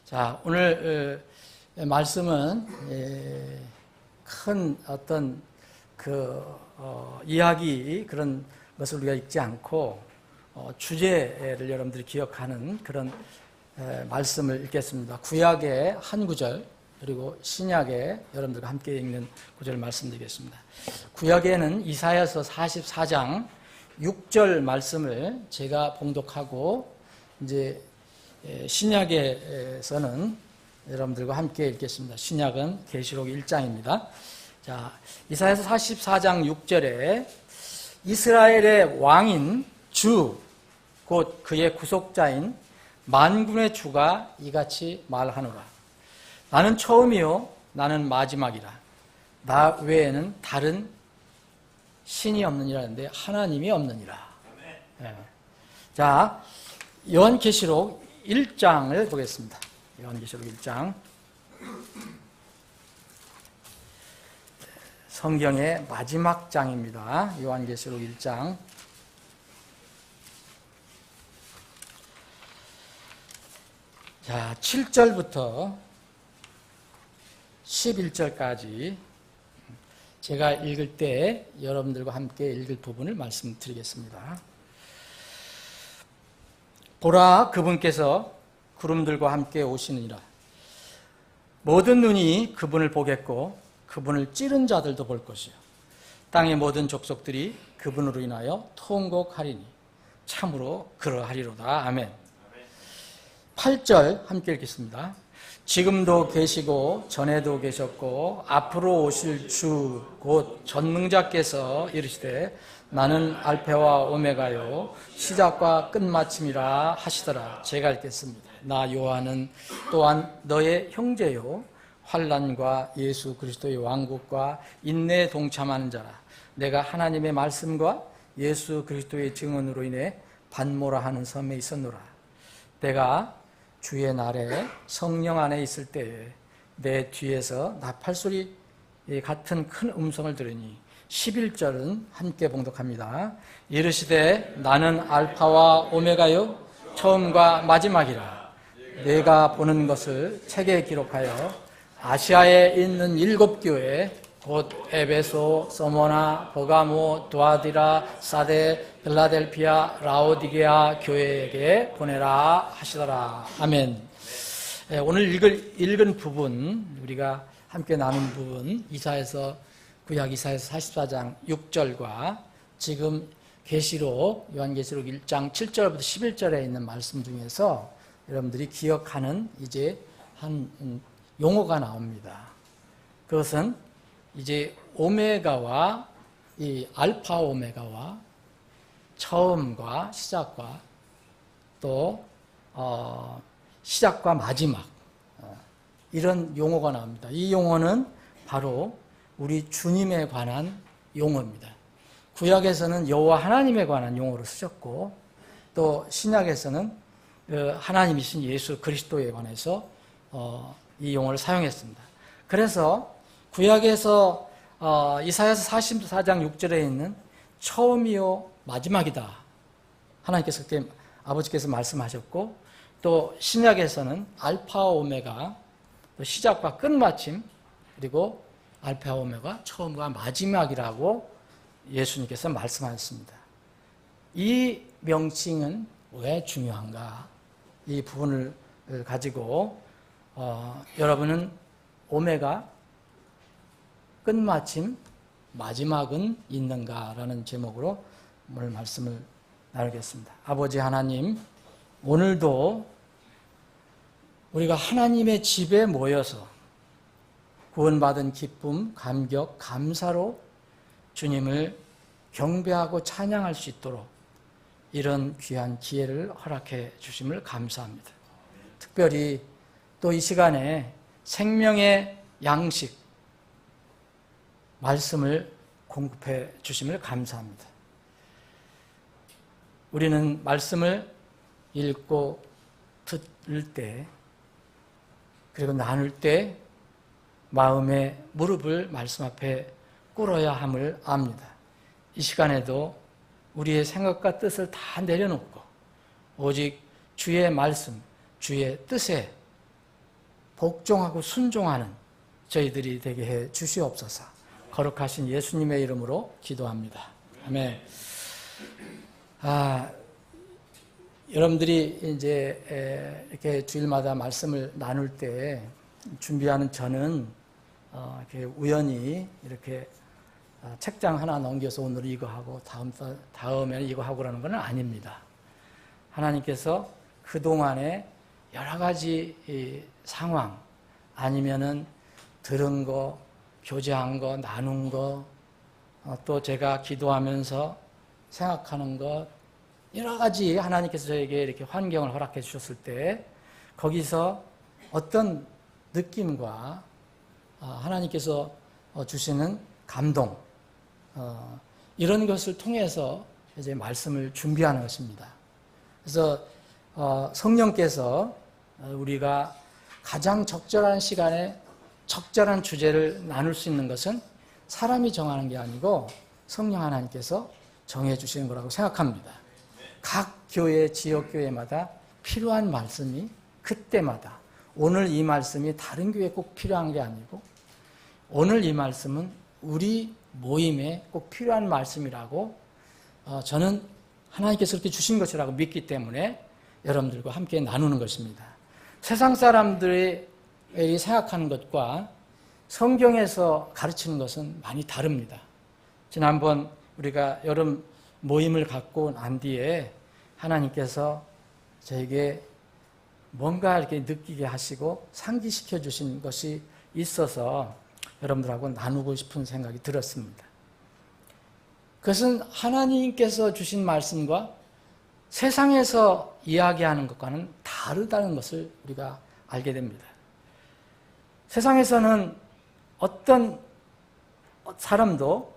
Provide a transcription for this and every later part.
자, 오늘 말씀은 큰 어떤 이야기 그런 것을 우리가 읽지 않고 주제를 여러분들이 기억하는 그런 말씀을 읽겠습니다. 구약의 한 구절 그리고 신약의 여러분들과 함께 읽는 구절을 말씀드리겠습니다. 구약에는 이사야서 44장 6절 말씀을 제가 봉독하고 이제 신약에서는 여러분들과 함께 읽겠습니다. 신약은 계시록 1장입니다. 자, 이사야서 44장 6절에 이스라엘의 왕인 주, 곧 그의 구속자인 만군의 주가 이같이 말하노라. 나는 처음이요 나는 마지막이라. 나 외에는 다른 신이 없느니라는데 하나님이 없느니라. 네. 자, 요한계시록 1장을 보겠습니다. 요한계시록 1장. 성경의 마지막 장입니다. 요한계시록 1장. 자, 7절부터 11절까지 제가 읽을 때 여러분들과 함께 읽을 부분을 말씀드리겠습니다. 보라, 그분께서 구름들과 함께 오시느니라. 모든 눈이 그분을 보겠고 그분을 찌른 자들도 볼 것이요 땅의 모든 족속들이 그분으로 인하여 통곡하리니 참으로 그러하리로다. 아멘. 8절 함께 읽겠습니다. 지금도 계시고 전에도 계셨고 앞으로 오실 주 곧 전능자께서 이르시되 나는 알파와 오메가요 시작과 끝마침이라 하시더라. 제가 읽겠습니다. 나 요한은 또한 너의 형제요 환난과 예수 그리스도의 왕국과 인내에 동참하는 자라. 내가 하나님의 말씀과 예수 그리스도의 증언으로 인해 반모라 하는 섬에 있었노라. 내가 주의 날에 성령 안에 있을 때에 내 뒤에서 나팔소리 같은 큰 음성을 들으니 11절은 함께 봉독합니다. 이르시되 나는 알파와 오메가요 처음과 마지막이라. 내가 보는 것을 책에 기록하여 아시아에 있는 7교회 곧 에베소, 서모나, 버가모, 두아디라, 사데, 빌라델피아, 라오디게아 교회에게 보내라 하시더라. 아멘. 오늘 읽은 부분, 우리가 함께 나눈 부분, 구약 이사야서 44장 6절과 지금 계시록, 요한계시록 1장 7절부터 11절에 있는 말씀 중에서 여러분들이 기억하는 이제 한 용어가 나옵니다. 그것은 이제 오메가와 이 알파 오메가와 처음과 시작과 또 시작과 마지막 이런 용어가 나옵니다. 이 용어는 바로 우리 주님에 관한 용어입니다. 구약에서는 여호와 하나님에 관한 용어로 쓰셨고 또 신약에서는 하나님이신 예수 그리스도에 관해서 이 용어를 사용했습니다. 그래서 구약에서 이사야서 44장 6절에 있는 처음이요 마지막이다. 하나님께서 그때 아버지께서 말씀하셨고 또 신약에서는 알파 오메가 또 시작과 끝마침 그리고 알파 오메가 처음과 마지막이라고 예수님께서 말씀하셨습니다. 이 명칭은 왜 중요한가? 이 부분을 가지고 여러분은 오메가 끝마침 마지막은 있는가라는 제목으로 오늘 말씀을 나누겠습니다. 아버지 하나님, 오늘도 우리가 하나님의 집에 모여서 구원받은 기쁨, 감격, 감사로 주님을 경배하고 찬양할 수 있도록 이런 귀한 기회를 허락해 주심을 감사합니다. 특별히 또 이 시간에 생명의 양식, 말씀을 공급해 주심을 감사합니다. 우리는 말씀을 읽고 들을 때 그리고 나눌 때 마음의 무릎을 말씀 앞에 꿇어야 함을 압니다. 이 시간에도 우리의 생각과 뜻을 다 내려놓고 오직 주의 말씀, 주의 뜻에 복종하고 순종하는 저희들이 되게 해 주시옵소서. 거룩하신 예수님의 이름으로 기도합니다. 아멘. 여러분들이 이제 이렇게 주일마다 말씀을 나눌 때 준비하는 저는 이렇게 우연히 이렇게 책장 하나 넘겨서 오늘 이거 하고 다음에는 이거 하고 그러는 건 아닙니다. 하나님께서 그동안에 여러 가지 상황 아니면은 들은 거, 교제한 거, 나눈 거, 또 제가 기도하면서 생각하는 것, 여러 가지 하나님께서 저에게 이렇게 환경을 허락해 주셨을 때 거기서 어떤 느낌과 하나님께서 주시는 감동, 이런 것을 통해서 이제 말씀을 준비하는 것입니다. 그래서 성령께서 우리가 가장 적절한 시간에 적절한 주제를 나눌 수 있는 것은 사람이 정하는 게 아니고 성령 하나님께서 정해 주시는 거라고 생각합니다. 각 교회, 지역교회마다 필요한 말씀이 그때마다, 오늘 이 말씀이 다른 교회에 꼭 필요한 게 아니고 오늘 이 말씀은 우리 모임에 꼭 필요한 말씀이라고 저는 하나님께서 그렇게 주신 것이라고 믿기 때문에 여러분들과 함께 나누는 것입니다. 세상 사람들이 생각하는 것과 성경에서 가르치는 것은 많이 다릅니다. 지난번 우리가 여름 모임을 갖고 난 뒤에 하나님께서 저에게 뭔가 이렇게 느끼게 하시고 상기시켜 주신 것이 있어서 여러분들하고 나누고 싶은 생각이 들었습니다. 그것은 하나님께서 주신 말씀과 세상에서 이야기하는 것과는 다르다는 것을 우리가 알게 됩니다. 세상에서는 어떤 사람도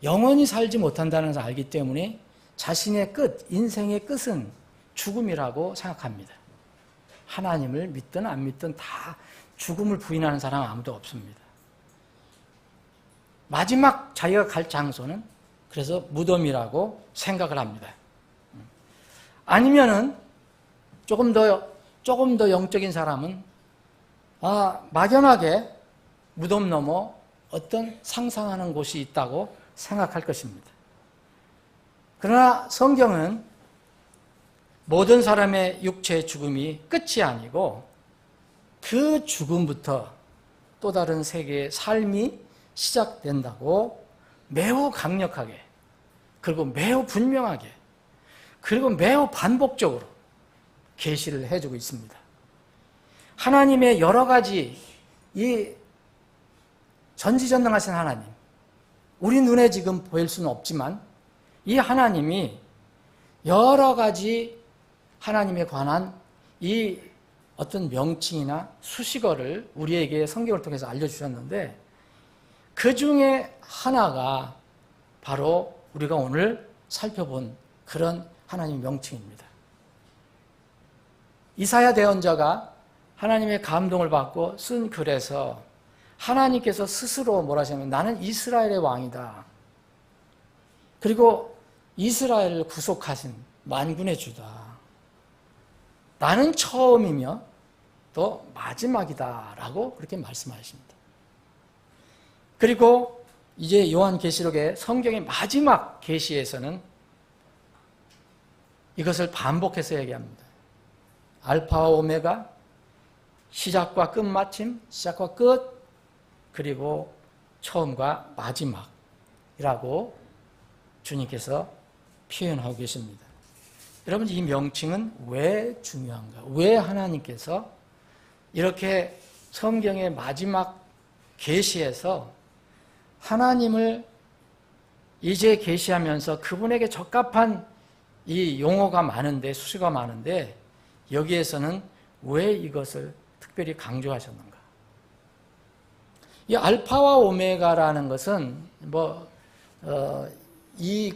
영원히 살지 못한다는 것을 알기 때문에 자신의 끝, 인생의 끝은 죽음이라고 생각합니다. 하나님을 믿든 안 믿든 다 죽음을 부인하는 사람은 아무도 없습니다. 마지막 자기가 갈 장소는 그래서 무덤이라고 생각을 합니다. 아니면은 조금 더 영적인 사람은 막연하게 무덤 넘어 어떤 상상하는 곳이 있다고 생각할 것입니다. 그러나 성경은 모든 사람의 육체의 죽음이 끝이 아니고 그 죽음부터 또 다른 세계의 삶이 시작된다고 매우 강력하게, 그리고 매우 분명하게, 그리고 매우 반복적으로 계시를 해주고 있습니다. 하나님의 여러 가지 이 전지전능하신 하나님, 우리 눈에 지금 보일 수는 없지만 이 하나님이 여러 가지 하나님에 관한 이 어떤 명칭이나 수식어를 우리에게 성경을 통해서 알려주셨는데 그 중에 하나가 바로 우리가 오늘 살펴본 그런 하나님의 명칭입니다. 이사야 대언자가 하나님의 감동을 받고 쓴 글에서 하나님께서 스스로 뭐라 하시냐면 나는 이스라엘의 왕이다. 그리고 이스라엘을 구속하신 만군의 주다. 나는 처음이며 또 마지막이다 라고 그렇게 말씀하십니다. 그리고 이제 요한계시록의 성경의 마지막 계시에서는 이것을 반복해서 얘기합니다. 알파와 오메가, 시작과 끝마침, 시작과 끝, 그리고 처음과 마지막이라고 주님께서 표현하고 계십니다. 여러분, 이 명칭은 왜 중요한가? 왜 하나님께서 이렇게 성경의 마지막 계시에서 하나님을 이제 계시하면서 그분에게 적합한 이 용어가 많은데, 수식어가 많은데 여기에서는 왜 이것을 특별히 강조하셨는가? 이 알파와 오메가라는 것은 이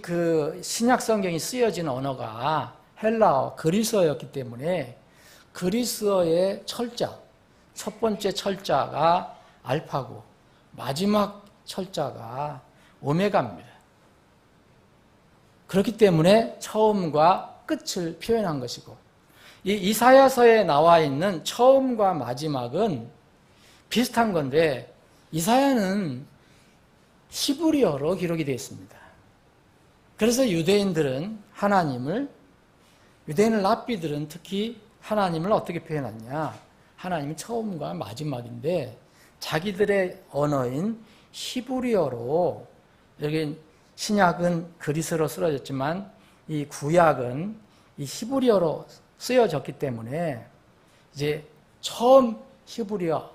신약 성경이 쓰여진 언어가 헬라어, 그리스어였기 때문에 그리스어의 철자, 첫 번째 철자가 알파고 마지막 철자가 오메가입니다. 그렇기 때문에 처음과 끝을 표현한 것이고 이 이사야서에 나와 있는 처음과 마지막은 비슷한 건데 이사야는 히브리어로 기록이 되어 있습니다. 그래서 유대인을 랍비들은 특히 하나님을 어떻게 표현하냐? 하나님이 처음과 마지막인데 자기들의 언어인 히브리어로, 여기 신약은 그리스로 쓰여졌지만 이 구약은 이 히브리어로 쓰여졌기 때문에 이제 처음 히브리어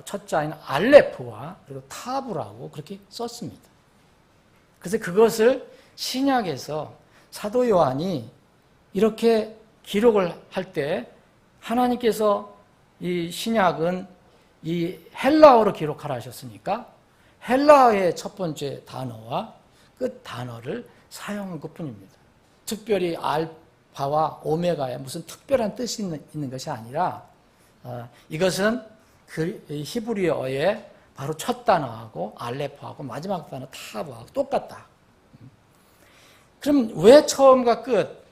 첫 자인 알레프와 그리고 타브라고 그렇게 썼습니다. 그래서 그것을 신약에서 사도 요한이 이렇게 기록을 할 때 하나님께서 이 신약은 이 헬라어로 기록하라 하셨으니까 헬라어의 첫 번째 단어와 끝 단어를 사용한 것뿐입니다. 특별히 알파와 오메가에 무슨 특별한 뜻이 있는 것이 아니라 이것은 그 히브리어의 바로 첫 단어하고 알레프하고 마지막 단어 타브하고 똑같다. 그럼 왜 처음과 끝,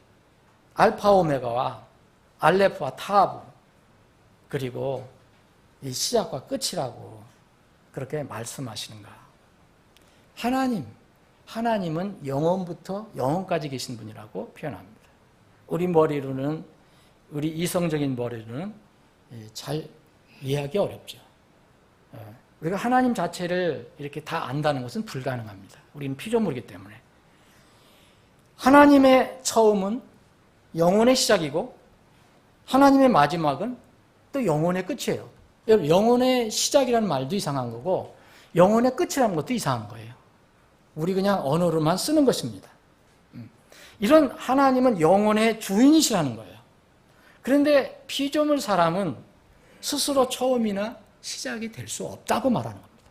알파 오메가와 알레프와 타브, 그리고 이 시작과 끝이라고 그렇게 말씀하시는가? 하나님은 영원부터 영원까지 계신 분이라고 표현합니다. 우리 이성적인 머리로는 잘 이해하기 어렵죠. 우리가 하나님 자체를 이렇게 다 안다는 것은 불가능합니다. 우리는 피조물이기 때문에. 하나님의 처음은 영원의 시작이고 하나님의 마지막은 또 영원의 끝이에요. 여러분, 영원의 시작이라는 말도 이상한 거고 영원의 끝이라는 것도 이상한 거예요. 우리 그냥 언어로만 쓰는 것입니다. 이런 하나님은 영원의 주인이시라는 거예요. 그런데 피조물 사람은 스스로 처음이나 시작이 될 수 없다고 말하는 겁니다.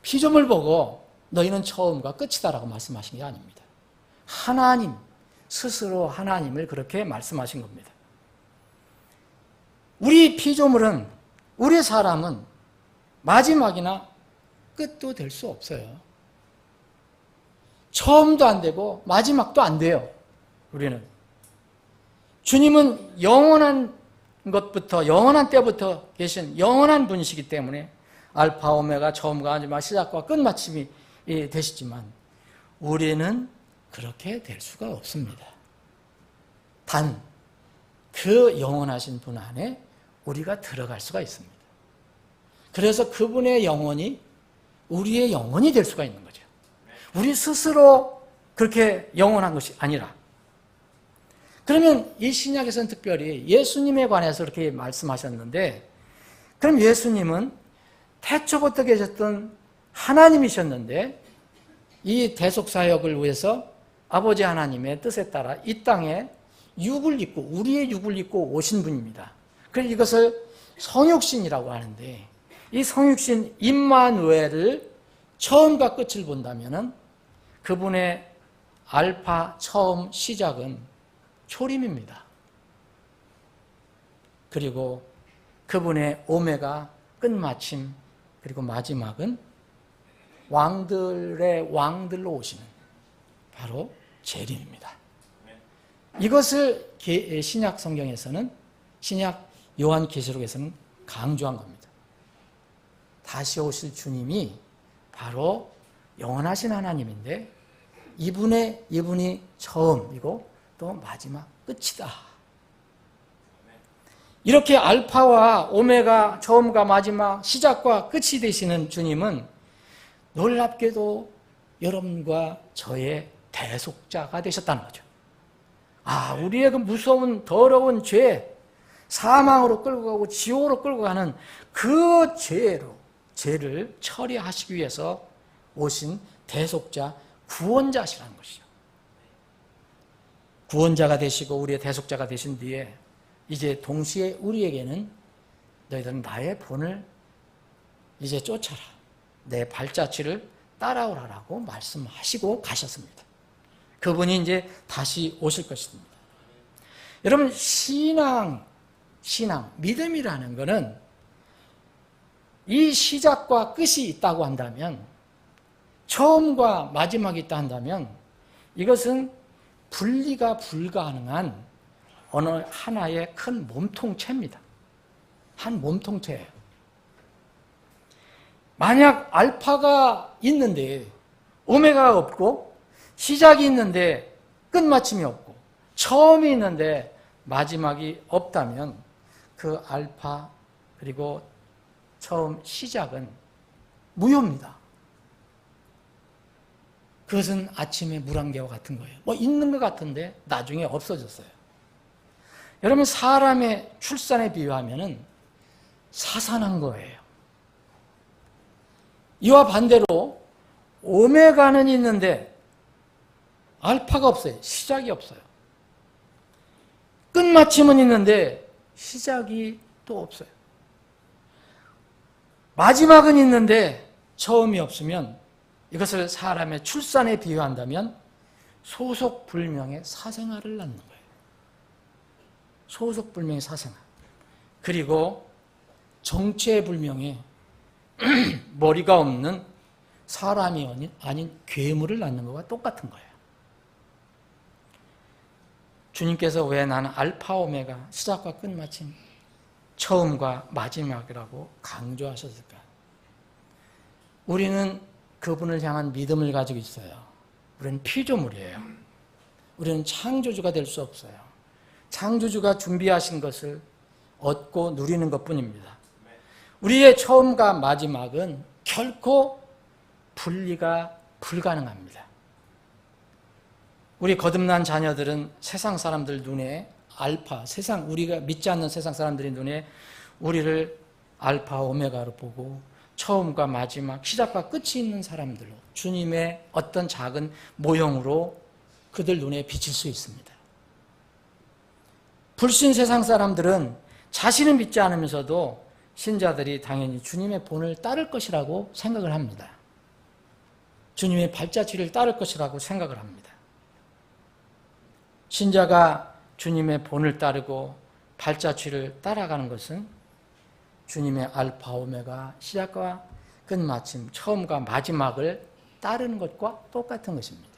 피조물 보고 너희는 처음과 끝이다라고 말씀하신 게 아닙니다. 하나님 스스로 하나님을 그렇게 말씀하신 겁니다. 우리 피조물은, 우리 사람은 마지막이나 끝도 될 수 없어요. 처음도 안 되고 마지막도 안 돼요. 우리는. 주님은 영원한 것부터, 영원한 때부터 계신 영원한 분이시기 때문에 알파 오메가, 처음과 마지막, 시작과 끝마침이 되시지만 우리는 그렇게 될 수가 없습니다. 단 그 영원하신 분 안에 우리가 들어갈 수가 있습니다. 그래서 그분의 영혼이 우리의 영혼이 될 수가 있는 거죠. 우리 스스로 그렇게 영원한 것이 아니라. 그러면 이 신약에서는 특별히 예수님에 관해서 이렇게 말씀하셨는데, 그럼 예수님은 태초부터 계셨던 하나님이셨는데 이 대속사역을 위해서 아버지 하나님의 뜻에 따라 이 땅에 육을 입고, 우리의 육을 입고 오신 분입니다. 그래서 이것을 성육신이라고 하는데, 이 성육신 임마누엘을 처음과 끝을 본다면은 그분의 알파 처음 시작은 초림입니다. 그리고 그분의 오메가 끝마침, 그리고 마지막은 왕들의 왕들로 오시는 바로 재림입니다. 이것을 신약 성경에서는, 신약 요한계시록에서는 강조한 겁니다. 다시 오실 주님이 바로 영원하신 하나님인데 이분이 처음이고 또 마지막 끝이다. 이렇게 알파와 오메가, 처음과 마지막, 시작과 끝이 되시는 주님은 놀랍게도 여러분과 저의 대속자가 되셨다는 거죠. 우리의 그 무서운 더러운 죄, 사망으로 끌고 가고 지옥으로 끌고 가는 그 죄를 처리하시기 위해서 오신 대속자, 구원자시라는 것이죠. 구원자가 되시고 우리의 대속자가 되신 뒤에 이제 동시에 우리에게는 너희들은 나의 본을 이제 쫓아라, 내 발자취를 따라오라라고 말씀하시고 가셨습니다. 그분이 이제 다시 오실 것입니다. 여러분, 신앙, 믿음이라는 것은 이 시작과 끝이 있다고 한다면, 처음과 마지막이 있다 한다면 이것은 분리가 불가능한 어느 하나의 큰 몸통체입니다. 한 몸통체예요. 만약 알파가 있는데 오메가가 없고 시작이 있는데 끝마침이 없고 처음이 있는데 마지막이 없다면 그 알파 그리고 처음 시작은 무효입니다. 그것은 아침에 물 한 개와 같은 거예요. 뭐 있는 것 같은데 나중에 없어졌어요. 여러분 사람의 출산에 비유하면은 사산한 거예요. 이와 반대로 오메가는 있는데 알파가 없어요. 시작이 없어요. 끝마침은 있는데 시작이 또 없어요. 마지막은 있는데 처음이 없으면 이것을 사람의 출산에 비유한다면 소속불명의 사생아를 낳는 거예요. 소속불명의 사생아. 그리고 정체불명의 머리가 없는 사람이 아닌 괴물을 낳는 것과 똑같은 거예요. 주님께서 왜 나는 알파 오메가 시작과 끝마침 처음과 마지막이라고 강조하셨을까? 우리는 그분을 향한 믿음을 가지고 있어요. 우리는 피조물이에요. 우리는 창조주가 될 수 없어요. 창조주가 준비하신 것을 얻고 누리는 것뿐입니다. 우리의 처음과 마지막은 결코 분리가 불가능합니다. 우리 거듭난 자녀들은 세상 사람들 눈에 알파, 세상 우리가 믿지 않는 세상 사람들의 눈에 우리를 알파 오메가로 보고 처음과 마지막, 시작과 끝이 있는 사람들로 주님의 어떤 작은 모형으로 그들 눈에 비칠 수 있습니다. 불신 세상 사람들은 자신은 믿지 않으면서도 신자들이 당연히 주님의 본을 따를 것이라고 생각을 합니다. 주님의 발자취를 따를 것이라고 생각을 합니다. 신자가 주님의 본을 따르고 발자취를 따라가는 것은 주님의 알파 오메가 시작과 끝마침 처음과 마지막을 따르는 것과 똑같은 것입니다.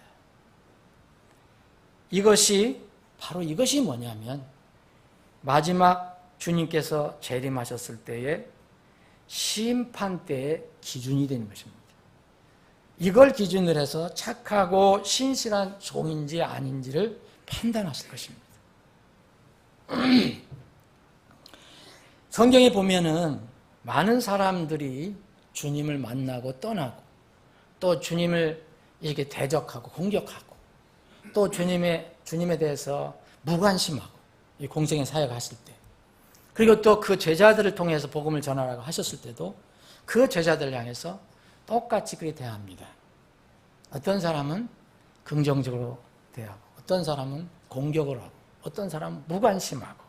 바로 이것이 뭐냐면 마지막 주님께서 재림하셨을 때의 심판 때의 기준이 되는 것입니다. 이걸 기준으로 해서 착하고 신실한 종인지 아닌지를 판단하실 것입니다. 성경에 보면은 많은 사람들이 주님을 만나고 떠나고 또 주님을 이렇게 대적하고 공격하고 또 주님에 대해서 무관심하고 이 공생의 사역을 하실 때 그리고 또 그 제자들을 통해서 복음을 전하라고 하셨을 때도 그 제자들을 향해서 똑같이 그렇게 대합니다. 어떤 사람은 긍정적으로 대하고 어떤 사람은 공격을 하고 어떤 사람은 무관심하고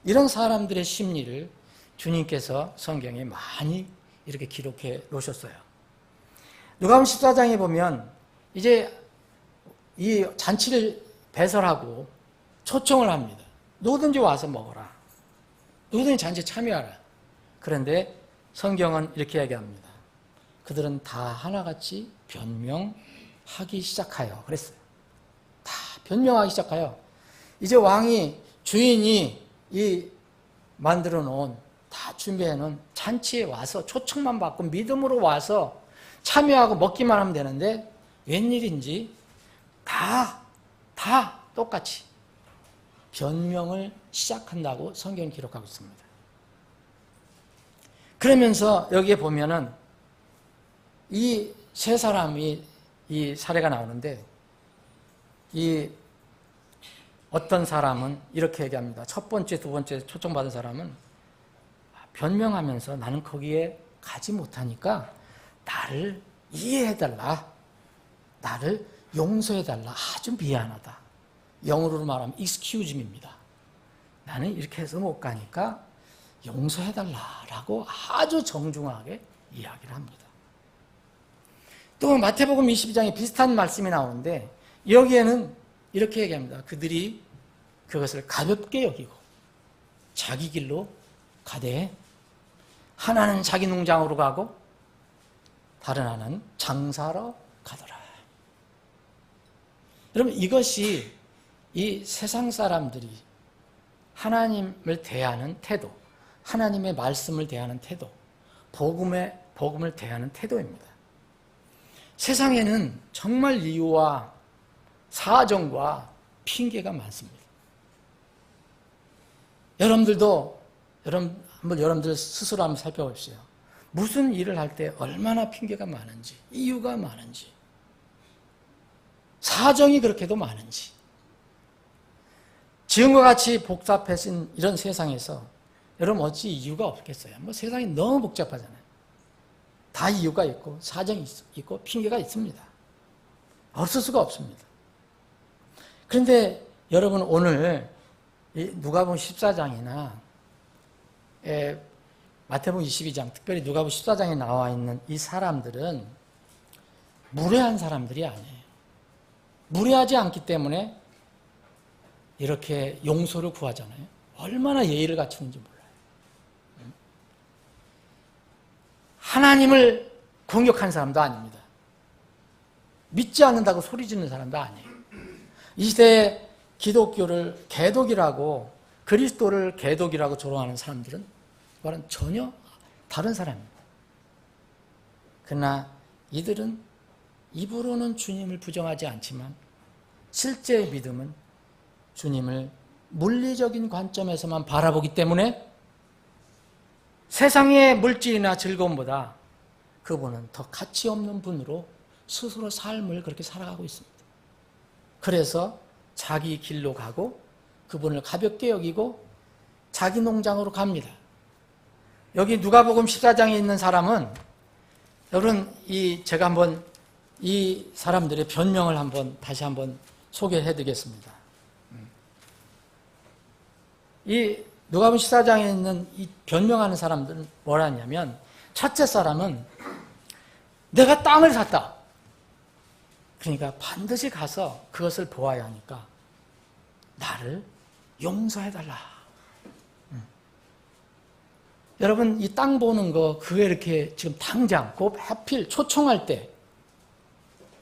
이런 사람들의 심리를 주님께서 성경에 많이 이렇게 기록해 놓으셨어요. 누가복음 14장에 보면 이제 이 잔치를 배설하고 초청을 합니다. 누구든지 와서 먹어라. 누구든지 잔치에 참여하라. 그런데 성경은 이렇게 얘기합니다. 그들은 다 하나같이 변명하기 시작하여 그랬어요. 다 변명하기 시작하여 이제 왕이 주인이 이 만들어 놓은 다 준비해 놓은 잔치에 와서 초청만 받고 믿음으로 와서 참여하고 먹기만 하면 되는데 웬일인지 다 똑같이 변명을 시작한다고 성경이 기록하고 있습니다. 그러면서 여기에 보면은 이 세 사람이 이 사례가 나오는데 이 어떤 사람은 이렇게 얘기합니다. 첫 번째, 두 번째 초청받은 사람은 변명하면서 나는 거기에 가지 못하니까 나를 이해해달라. 나를 용서해달라. 아주 미안하다. 영어로 말하면 excuse me입니다. 나는 이렇게 해서 못 가니까 용서해달라라고 아주 정중하게 이야기를 합니다. 또 마태복음 22장에 비슷한 말씀이 나오는데 여기에는 이렇게 얘기합니다. 그들이 그것을 가볍게 여기고 자기 길로 가되 하나는 자기 농장으로 가고 다른 하나는 장사하러 가더라. 여러분 이것이 이 세상 사람들이 하나님을 대하는 태도, 하나님의 말씀을 대하는 태도, 복음을 대하는 태도입니다. 세상에는 정말 이유와 사정과 핑계가 많습니다. 여러분들 스스로 한번 살펴보십시오. 무슨 일을 할 때 얼마나 핑계가 많은지, 이유가 많은지, 사정이 그렇게도 많은지. 지금과 같이 복잡해진 이런 세상에서 여러분 어찌 이유가 없겠어요? 세상이 너무 복잡하잖아요. 다 이유가 있고 사정이 있고 핑계가 있습니다. 없을 수가 없습니다. 그런데 여러분 오늘 누가복음 14장이나 마태복음 22장, 특별히 누가복음 14장에 나와 있는 이 사람들은 무례한 사람들이 아니에요. 무례하지 않기 때문에 이렇게 용서를 구하잖아요. 얼마나 예의를 갖추는지 몰라요. 하나님을 공격한 사람도 아닙니다. 믿지 않는다고 소리 지르는 사람도 아니에요. 이 시대에 기독교를 개독이라고, 그리스도를 개독이라고 조롱하는 사람들은 그거는 전혀 다른 사람입니다. 그러나 이들은 입으로는 주님을 부정하지 않지만 실제의 믿음은 주님을 물리적인 관점에서만 바라보기 때문에 세상의 물질이나 즐거움보다 그분은 더 가치 없는 분으로 스스로 삶을 그렇게 살아가고 있습니다. 그래서 자기 길로 가고 그분을 가볍게 여기고 자기 농장으로 갑니다. 여기 누가복음 14장에 있는 사람은 여러분 제가 한번 이 사람들의 변명을 다시 한번 소개해 드리겠습니다. 이 누가복음 14장에 있는 이 변명하는 사람들은 뭐라냐면, 첫째 사람은 내가 땅을 샀다. 그러니까 반드시 가서 그것을 보아야 하니까 나를 용서해달라. 여러분 이 땅 보는 거 그게 이렇게 지금 당장 곧 하필 초청할 때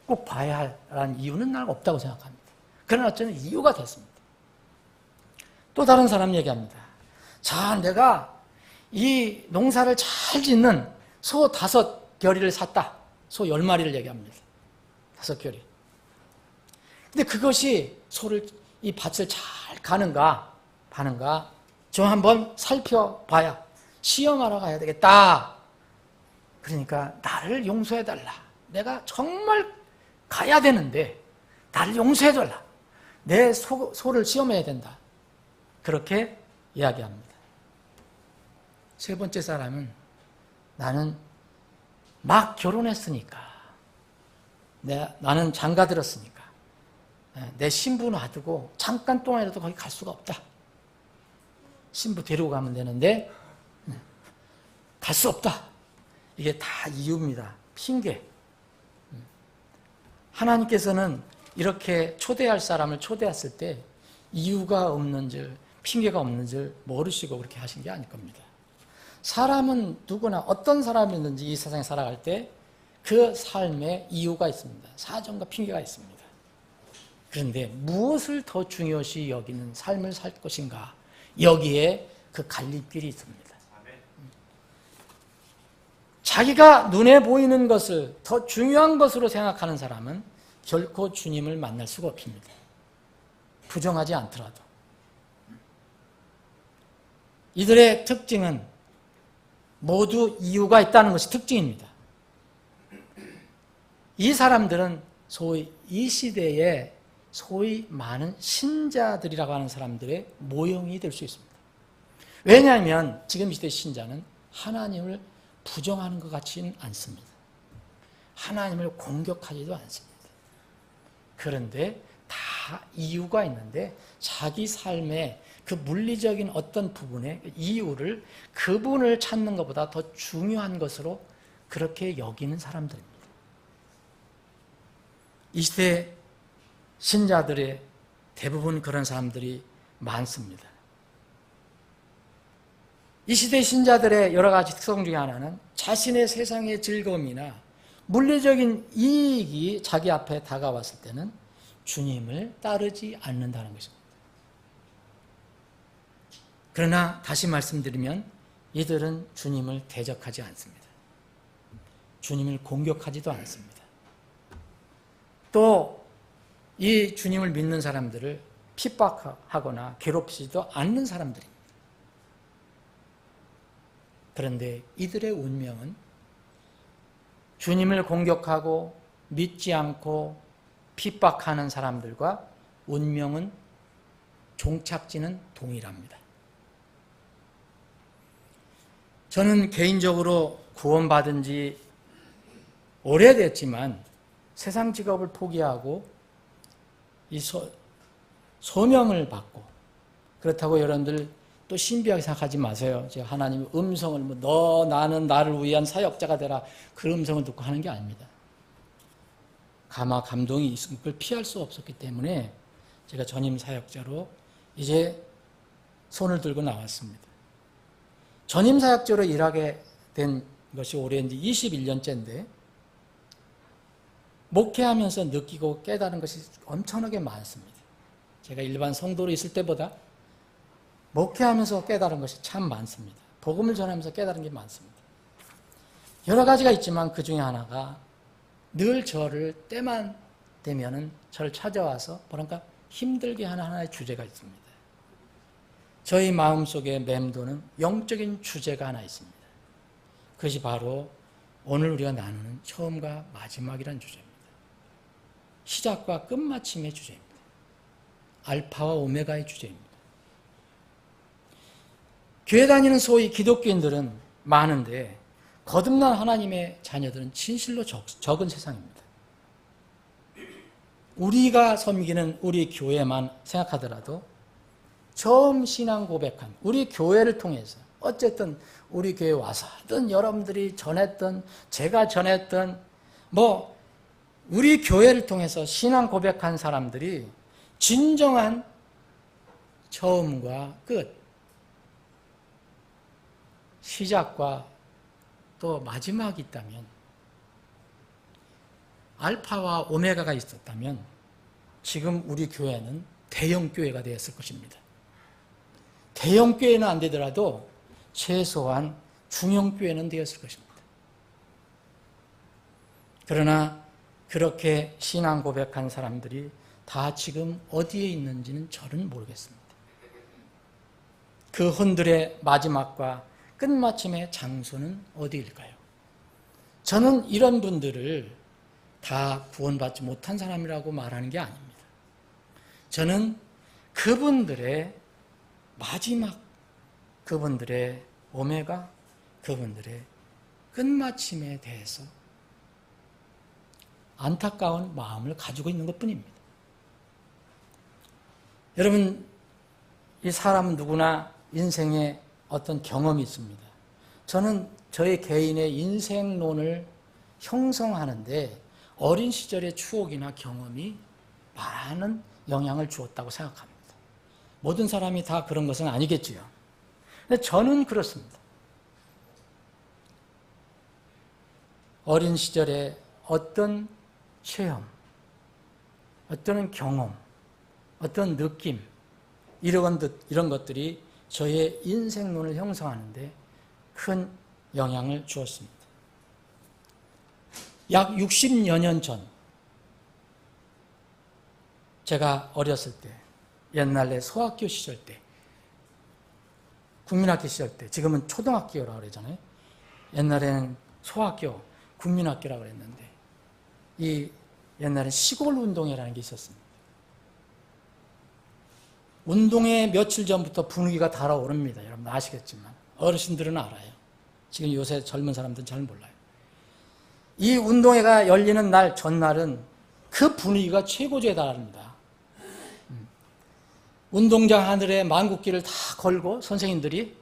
꼭 봐야 할 이유는 난 없다고 생각합니다. 그러나 저는 이유가 됐습니다. 또 다른 사람 얘기합니다. 자, 내가 이 농사를 잘 짓는 소 5겨리를 샀다. 소 10마리를 얘기합니다. 5겨리. 근데 그것이 이 밭을 잘 가는가 좀 한번 살펴봐야, 시험하러 가야 되겠다. 그러니까 나를 용서해달라. 내가 정말 가야 되는데 나를 용서해달라. 내 소를 시험해야 된다. 그렇게 이야기합니다. 세 번째 사람은 나는 막 결혼했으니까, 나는 장가 들었으니까 내 신부 놔두고 잠깐 동안이라도 거기 갈 수가 없다. 신부 데리고 가면 되는데 갈 수 없다. 이게 다 이유입니다. 핑계. 하나님께서는 이렇게 초대할 사람을 초대했을 때 이유가 없는 줄, 핑계가 없는 줄 모르시고 그렇게 하신 게 아닐 겁니다. 사람은 누구나 어떤 사람이든지 이 세상에 살아갈 때 그 삶에 이유가 있습니다. 사정과 핑계가 있습니다. 그런데 무엇을 더 중요시 여기는 삶을 살 것인가, 여기에 그 갈림길이 있습니다. 자기가 눈에 보이는 것을 더 중요한 것으로 생각하는 사람은 결코 주님을 만날 수가 없습니다. 부정하지 않더라도. 이들의 특징은 모두 이유가 있다는 것이 특징입니다. 이 사람들은 소위 이 시대에 소위 많은 신자들이라고 하는 사람들의 모형이 될 수 있습니다. 왜냐하면 지금 이 시대 신자는 하나님을 부정하는 것 같지는 않습니다. 하나님을 공격하지도 않습니다. 그런데 다 이유가 있는데 자기 삶의 그 물리적인 어떤 부분의 이유를 그분을 찾는 것보다 더 중요한 것으로 그렇게 여기는 사람들입니다. 이 시대 신자들의 대부분 그런 사람들이 많습니다. 이 시대 신자들의 여러 가지 특성 중에 하나는 자신의 세상의 즐거움이나 물리적인 이익이 자기 앞에 다가왔을 때는 주님을 따르지 않는다는 것입니다. 그러나 다시 말씀드리면 이들은 주님을 대적하지 않습니다. 주님을 공격하지도 않습니다. 또 이 주님을 믿는 사람들을 핍박하거나 괴롭히지도 않는 사람들입니다. 그런데 이들의 운명은 주님을 공격하고 믿지 않고 핍박하는 사람들과 운명은 종착지는 동일합니다. 저는 개인적으로 구원받은 지 오래됐지만 세상 직업을 포기하고 이 소명을 받고, 그렇다고 여러분들 또 신비하게 생각하지 마세요. 하나님의 음성을 너 나는 나를 위한 사역자가 되라, 그 음성을 듣고 하는 게 아닙니다. 가마 감동이 있으면 그걸 피할 수 없었기 때문에 제가 전임 사역자로 이제 손을 들고 나왔습니다. 전임 사역자로 일하게 된 것이 올해 이제 21년째인데 목회하면서 느끼고 깨달은 것이 엄청나게 많습니다. 제가 일반 성도로 있을 때보다 목회하면서 깨달은 것이 참 많습니다. 복음을 전하면서 깨달은 게 많습니다. 여러 가지가 있지만 그 중에 하나가 늘 저를 때만 되면은 저를 찾아와서 뭐랄까 힘들게 하는 하나의 주제가 있습니다. 저희 마음속에 맴도는 영적인 주제가 하나 있습니다. 그것이 바로 오늘 우리가 나누는 처음과 마지막이라는 주제입니다. 시작과 끝마침의 주제입니다. 알파와 오메가의 주제입니다. 교회 다니는 소위 기독교인들은 많은데 거듭난 하나님의 자녀들은 진실로 적은 세상입니다. 우리가 섬기는 우리 교회만 생각하더라도 처음 신앙 고백한 우리 교회를 통해서 어쨌든 우리 교회 와서 하든 여러분들이 전했던 제가 전했던 우리 교회를 통해서 신앙 고백한 사람들이 진정한 처음과 끝, 시작과 또 마지막이 있다면, 알파와 오메가가 있었다면 지금 우리 교회는 대형교회가 되었을 것입니다. 대형교회는 안 되더라도 최소한 중형교회는 되었을 것입니다. 그러나 그렇게 신앙 고백한 사람들이 다 지금 어디에 있는지는 저는 모르겠습니다. 그 혼들의 마지막과 끝마침의 장소는 어디일까요? 저는 이런 분들을 다 구원받지 못한 사람이라고 말하는 게 아닙니다. 저는 그분들의 마지막, 그분들의 오메가, 그분들의 끝마침에 대해서 안타까운 마음을 가지고 있는 것뿐입니다. 여러분, 이 사람은 누구나 인생에 어떤 경험이 있습니다. 저는 저의 개인의 인생론을 형성하는데 어린 시절의 추억이나 경험이 많은 영향을 주었다고 생각합니다. 모든 사람이 다 그런 것은 아니겠지요. 근데 저는 그렇습니다. 어린 시절에 어떤 체험, 어떤 경험, 어떤 느낌, 이런 것들이 저의 인생론을 형성하는데 큰 영향을 주었습니다. 약 60여 년 전, 제가 어렸을 때, 옛날에 소학교 시절 때, 국민학교 시절 때, 지금은 초등학교라고 그러잖아요. 옛날에는 소학교, 국민학교라고 그랬는데, 옛날에 시골 운동회라는 게 있었습니다. 운동회 며칠 전부터 분위기가 달아오릅니다. 여러분 아시겠지만 어르신들은 알아요. 지금 요새 젊은 사람들은 잘 몰라요. 이 운동회가 열리는 날 전날은 그 분위기가 최고조에 달합니다. 운동장 하늘에 만국기를 다 걸고 선생님들이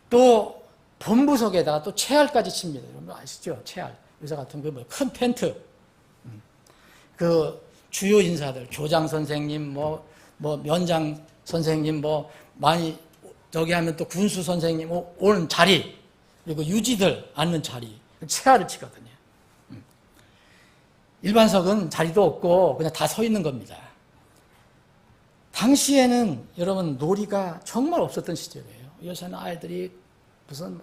또 본부석에다가 또 체알까지 칩니다. 여러분 아시죠? 체알. 요새 같은 거 큰 텐트. 그 주요 인사들, 교장 선생님, 면장 선생님, 많이, 저기 하면 또 군수 선생님, 오는 자리, 그리고 유지들 앉는 자리, 체알을 치거든요. 일반석은 자리도 없고 그냥 다 서 있는 겁니다. 당시에는 여러분 놀이가 정말 없었던 시절이에요. 요새는 아이들이 무슨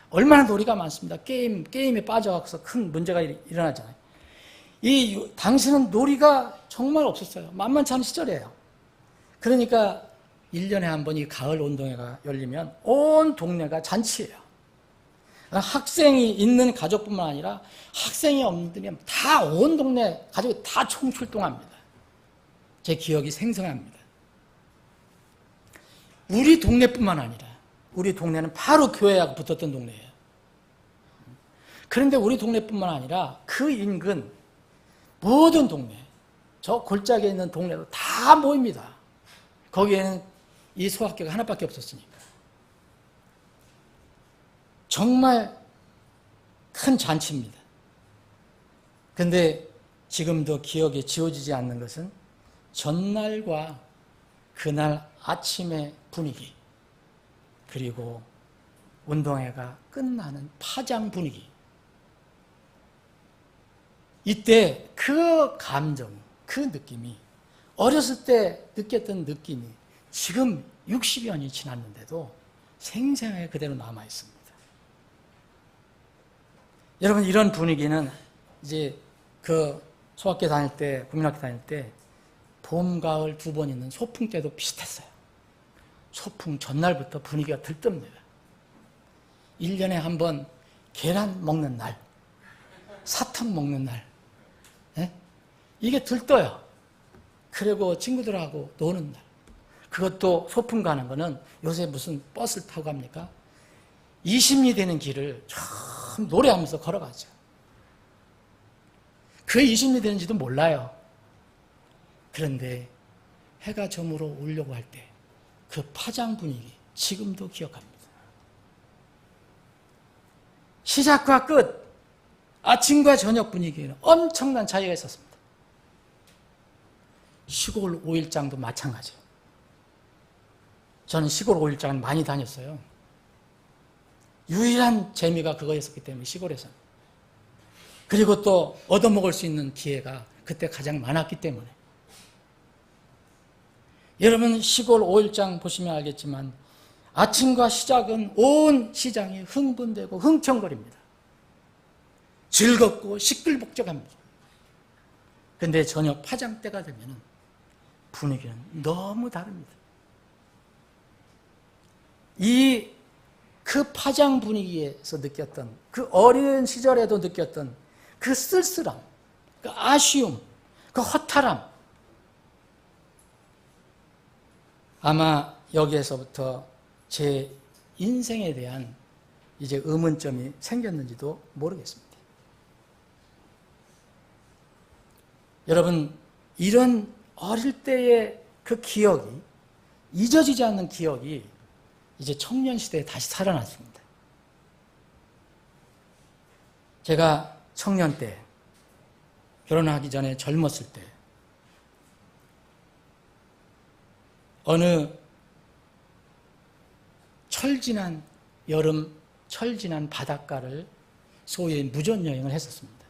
얼마나 놀이가 많습니다. 게임에 빠져서 큰 문제가 일어나잖아요. 당시는 놀이가 정말 없었어요. 만만치 않은 시절이에요. 그러니까 1년에 한 번 이 가을 운동회가 열리면 온 동네가 잔치예요. 학생이 있는 가족뿐만 아니라 학생이 없는 다 온 동네 가족이 다 총출동합니다. 제 기억이 생생합니다. 우리 동네뿐만 아니라 우리 동네는 바로 교회하고 붙었던 동네예요. 그런데 우리 동네뿐만 아니라 그 인근 모든 동네, 저 골짜기에 있는 동네도 다 모입니다. 거기에는 이 소학교가 하나밖에 없었으니까. 정말 큰 잔치입니다. 그런데 지금도 기억에 지워지지 않는 것은 전날과 그날 아침의 분위기, 그리고 운동회가 끝나는 파장 분위기. 이때 그 감정, 그 느낌이 어렸을 때 느꼈던 느낌이 지금 60여 년이 지났는데도 생생하게 그대로 남아 있습니다. 여러분, 이런 분위기는 이제 그 소학교 다닐 때, 국민학교 다닐 때 봄, 가을 두 번 있는 소풍 때도 비슷했어요. 소풍 전날부터 분위기가 들뜹니다. 1년에 한 번 계란 먹는 날, 사탕 먹는 날, 네? 이게 들떠요. 그리고 친구들하고 노는 날. 그것도 소풍 가는 거는 요새 무슨 버스를 타고 갑니까? 20리 되는 길을 참 노래하면서 걸어가죠. 그 20리 되는지도 몰라요. 그런데 해가 저물어 오려고 할 때 그 파장 분위기 지금도 기억합니다. 시작과 끝, 아침과 저녁 분위기에는 엄청난 차이가 있었습니다. 시골 5일장도 마찬가지예요. 저는 시골 5일장을 많이 다녔어요. 유일한 재미가 그거였었기 때문에 시골에서는. 그리고 또 얻어먹을 수 있는 기회가 그때 가장 많았기 때문에. 여러분 시골 5일장 보시면 알겠지만 아침과 시작은 온 시장이 흥분되고 흥청거립니다. 즐겁고 시끌벅적합니다. 그런데 저녁 파장 때가 되면 분위기는 너무 다릅니다. 그 파장 분위기에서 느꼈던, 그 어린 시절에도 느꼈던 그 쓸쓸함, 그 아쉬움, 그 허탈함, 아마 여기에서부터 제 인생에 대한 이제 의문점이 생겼는지도 모르겠습니다. 여러분, 이런 어릴 때의 그 기억이, 잊어지지 않는 기억이 이제 청년 시대에 다시 살아났습니다. 제가 청년 때, 결혼하기 전에 젊었을 때, 어느 철지난 여름, 철지난 바닷가를 소위 무전여행을 했었습니다.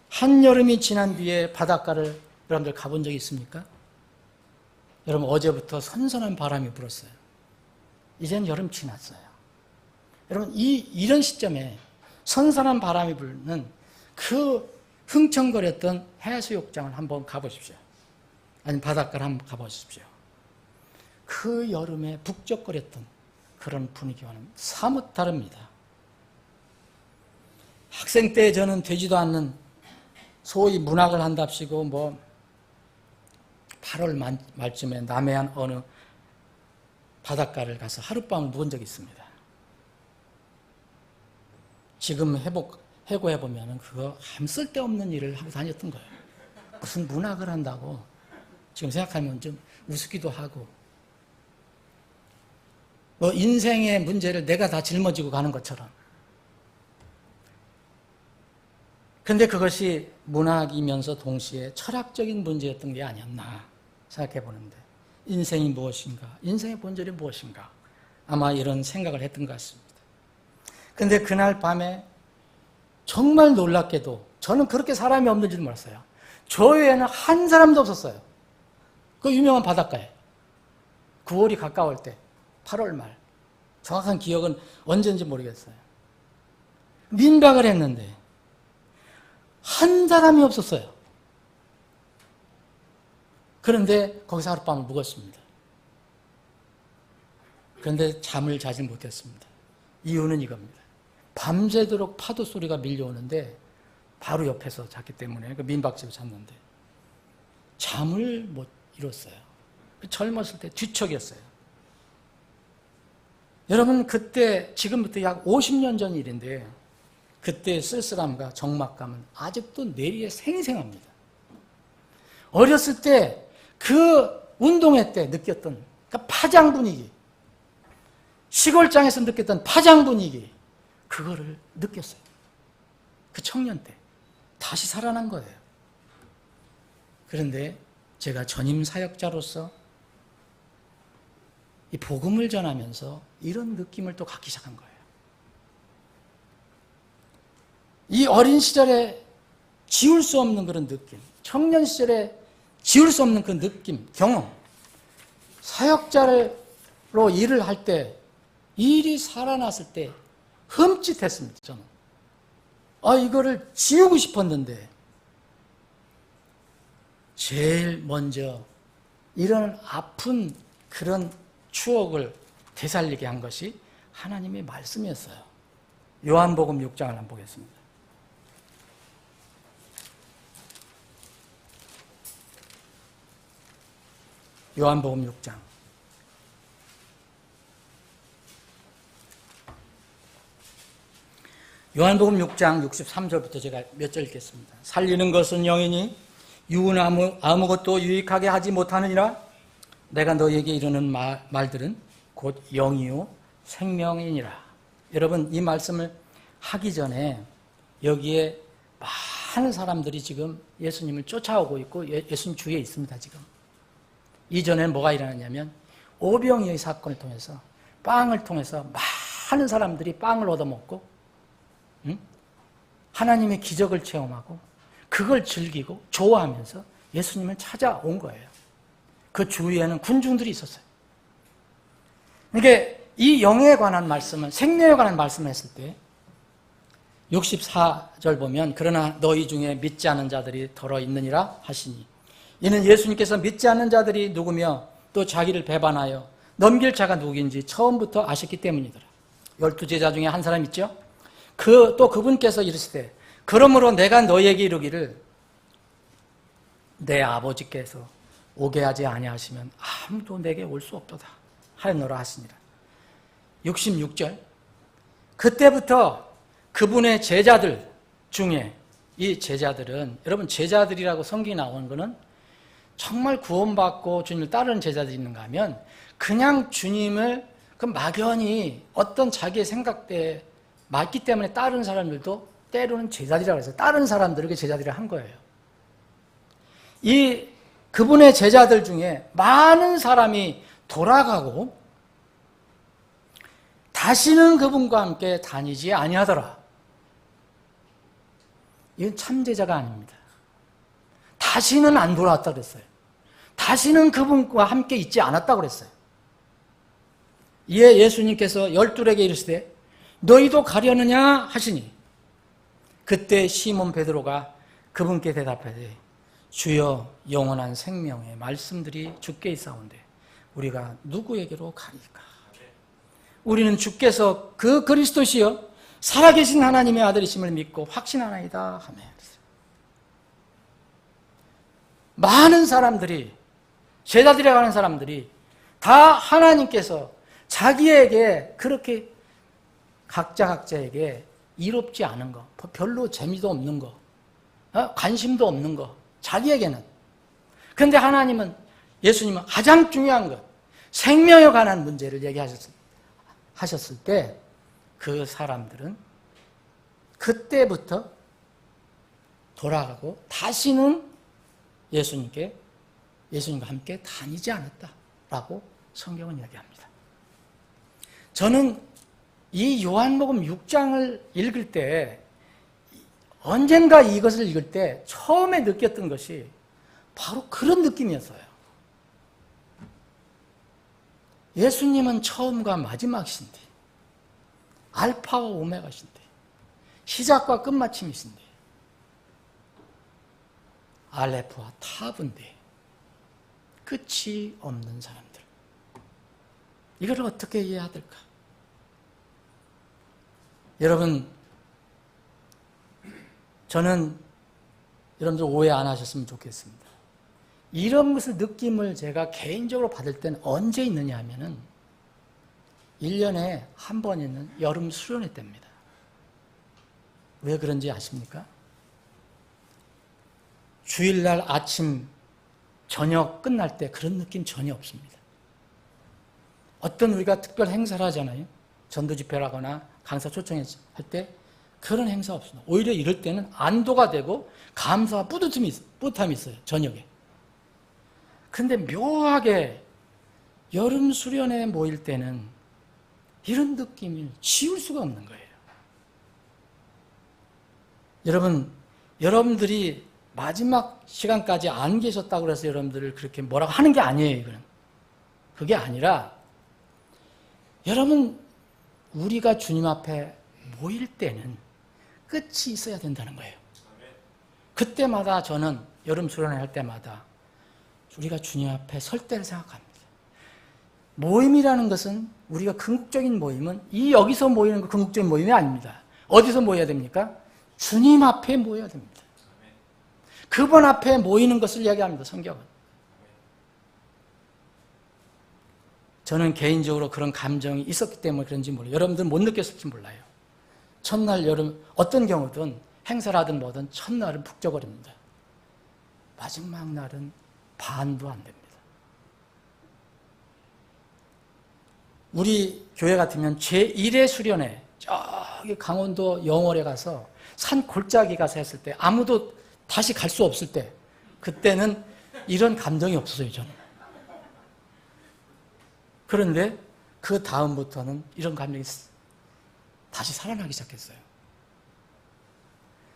한여름이 지난 뒤에 바닷가를 여러분들 가본 적이 있습니까? 여러분, 어제부터 선선한 바람이 불었어요. 이젠 여름 지났어요. 여러분, 이런 시점에 선선한 바람이 불는 그 흥청거렸던 해수욕장을 한번 가보십시오. 아니면 바닷가를 한번 가보십시오. 그 여름에 북적거렸던 그런 분위기와는 사뭇 다릅니다. 학생 때 저는 되지도 않는 소위 문학을 한답시고 8월 말쯤에 남해안 어느 바닷가를 가서 하룻밤을 묵은 적이 있습니다. 지금 해고해보면 그거 아무 쓸데없는 일을 하고 다녔던 거예요. 무슨 문학을 한다고 지금 생각하면 좀 우습기도 하고, 인생의 문제를 내가 다 짊어지고 가는 것처럼. 그런데 그것이 문학이면서 동시에 철학적인 문제였던 게 아니었나 생각해 보는데, 인생이 무엇인가, 인생의 본질이 무엇인가, 아마 이런 생각을 했던 것 같습니다. 그런데 그날 밤에 정말 놀랍게도 저는 그렇게 사람이 없는 줄 몰랐어요. 저 외에는 한 사람도 없었어요. 그 유명한 바닷가에 9월이 가까울 때 8월 말 정확한 기억은 언제인지 모르겠어요. 민박을 했는데 한 사람이 없었어요. 그런데 거기서 하룻밤을 묵었습니다. 그런데 잠을 자지 못했습니다. 이유는 이겁니다. 밤새도록 파도 소리가 밀려오는데 바로 옆에서 잤기 때문에 그 민박집에 잤는데 잠을 못 이뤘어요. 젊었을 때 뒤척였어요. 여러분 그때 지금부터 약 50년 전 일인데 그때의 쓸쓸함과 적막감은 아직도 뇌리에 생생합니다. 어렸을 때 그 운동회 때 느꼈던 그 파장 분위기, 시골장에서 느꼈던 파장 분위기, 그거를 느꼈어요. 그 청년 때 다시 살아난 거예요. 그런데 제가 전임 사역자로서 이 복음을 전하면서 이런 느낌을 또 갖기 시작한 거예요. 이 어린 시절에 지울 수 없는 그런 느낌, 청년 시절에 지울 수 없는 그 느낌, 경험, 사역자로 일을 할 때 일이 살아났을 때 흠칫했습니다. 저는 이거를 지우고 싶었는데 제일 먼저 이런 아픈 그런 추억을 되살리게 한 것이 하나님의 말씀이었어요. 요한복음 6장을 한번 보겠습니다. 요한복음 6장. 요한복음 6장 63절부터 제가 몇 절 읽겠습니다. 살리는 것은 영이니 육은 아무것도 유익하게 하지 못하느니라. 내가 너희에게 이르는 말들은 곧 영이요 생명이니라. 여러분 이 말씀을 하기 전에 여기에 많은 사람들이 지금 예수님을 쫓아오고 있고 예수님 주위에 있습니다. 지금 이전에는 뭐가 일어났냐면 오병이의 사건을 통해서 빵을 통해서 많은 사람들이 빵을 얻어먹고 하나님의 기적을 체험하고 그걸 즐기고 좋아하면서 예수님을 찾아온 거예요. 그 주위에는 군중들이 있었어요. 그러니까 이 영에 관한 말씀은 생명에 관한 말씀을 했을 때 64절 보면 그러나 너희 중에 믿지 않은 자들이 더러 있느니라 하시니 이는 예수님께서 믿지 않는 자들이 누구며 또 자기를 배반하여 넘길 자가 누구인지 처음부터 아셨기 때문이더라. 12제자 중에 한 사람 있죠? 또 그분께서 이르시되 그러므로 내가 너희에게 이르기를 내 아버지께서 오게 하지 아니하시면 아무도 내게 올 수 없도다 하였노라 하시니라. 66절 그때부터 그분의 제자들 중에 이 제자들은 여러분 제자들이라고 성경이 나오는 거는 정말 구원받고 주님을 따르는 제자들이 있는가 하면 그냥 주님을 그 막연히 어떤 자기의 생각대에 맞기 때문에 따르는 사람들도 때로는 제자들이라고 해서 다른 사람들에게 제자들을 한 거예요. 그분의 제자들 중에 많은 사람이 돌아가고 다시는 그분과 함께 다니지 아니하더라. 이건 참제자가 아닙니다. 다시는 안 돌아왔다 그랬어요. 다시는 그분과 함께 있지 않았다 그랬어요. 이에 예수님께서 12에게 이르시되 너희도 가려느냐 하시니 그때 시몬 베드로가 그분께 대답하되 주여 영원한 생명의 말씀들이 주께 있사온데 우리가 누구에게로 가리까? 우리는 주께서 그 그리스도시여 살아계신 하나님의 아들이심을 믿고 확신하나이다 하며 많은 사람들이 제자들에 가는 사람들이 다 하나님께서 자기에게 그렇게 각자에게 이롭지 않은 거, 별로 재미도 없는 거, 관심도 없는 거, 자기에게는. 그런데 하나님은, 예수님은 가장 중요한 것, 생명에 관한 문제를 얘기하셨을 때 그 사람들은 그때부터 돌아가고 다시는 예수님과 함께 다니지 않았다라고 성경은 이야기합니다. 저는 이 요한복음 6장을 읽을 때 언젠가 이것을 읽을 때 처음에 느꼈던 것이 바로 그런 느낌이었어요. 예수님은 처음과 마지막이신데, 알파와 오메가신데, 시작과 끝마침이신데, 알레프와 타브인데 끝이 없는 사람들. 이걸 어떻게 이해해야 될까? 여러분, 저는 여러분들 오해 안 하셨으면 좋겠습니다. 이런 것을 느낌을 제가 개인적으로 받을 때는 언제 있느냐 하면은 1년에 한 번 있는 여름 수련회 때입니다. 왜 그런지 아십니까? 주일날 아침, 저녁 끝날 때 그런 느낌 전혀 없습니다. 어떤 우리가 특별 행사를 하잖아요. 전도 집회를 하거나 강사 초청할 때 그런 행사 없습니다. 오히려 이럴 때는 안도가 되고 감사와 뿌듯함이 있어요. 저녁에. 근데 묘하게 여름 수련회에 모일 때는 이런 느낌을 지울 수가 없는 거예요. 여러분들이 마지막 시간까지 안 계셨다고 해서 여러분들을 그렇게 뭐라고 하는 게 아니에요, 이거는. 그게 아니라, 여러분, 우리가 주님 앞에 모일 때는 끝이 있어야 된다는 거예요. 그때마다 저는 여름 수련회 할 때마다 우리가 주님 앞에 설 때를 생각합니다. 모임이라는 것은 우리가 궁극적인 모임은 여기서 모이는 거 궁극적인 모임이 아닙니다. 어디서 모여야 됩니까? 주님 앞에 모여야 됩니다. 그분 앞에 모이는 것을 이야기합니다, 성경은. 저는 개인적으로 그런 감정이 있었기 때문에 그런지 몰라요. 여러분들은 못 느꼈을지 몰라요. 첫날 여름, 어떤 경우든 행사를 하든 뭐든 첫날은 푹 쪄버립니다. 마지막 날은 반도 안 됩니다. 우리 교회 같으면 제1회 수련회, 저기 강원도 영월에 가서 산 골짜기 가서 했을 때 아무도 다시 갈 수 없을 때, 그때는 이런 감정이 없었어요, 저는. 그런데 그 다음부터는 이런 감정이 다시 살아나기 시작했어요.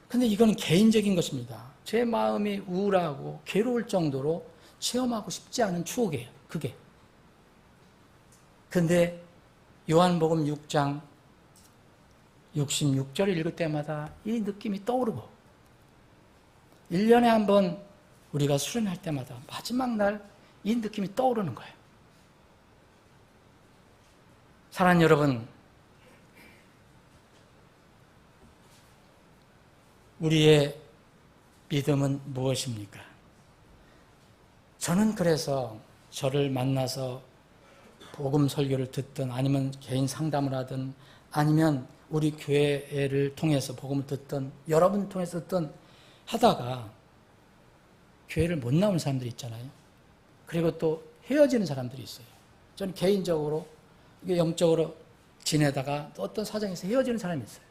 근데 이건 개인적인 것입니다. 제 마음이 우울하고 괴로울 정도로 체험하고 싶지 않은 추억이에요, 그게. 근데 요한복음 6장 66절을 읽을 때마다 이 느낌이 떠오르고 1년에 한 번 우리가 수련할 때마다 마지막 날 이 느낌이 떠오르는 거예요. 사랑하는 여러분, 우리의 믿음은 무엇입니까? 저는 그래서 저를 만나서 복음 설교를 듣든 아니면 개인 상담을 하든 아니면 우리 교회를 통해서 복음을 듣든 여러분을 통해서 듣든 하다가 교회를 못 나오는 사람들이 있잖아요. 그리고 또 헤어지는 사람들이 있어요. 저는 개인적으로 영적으로 지내다가 또 어떤 사정에서 헤어지는 사람이 있어요.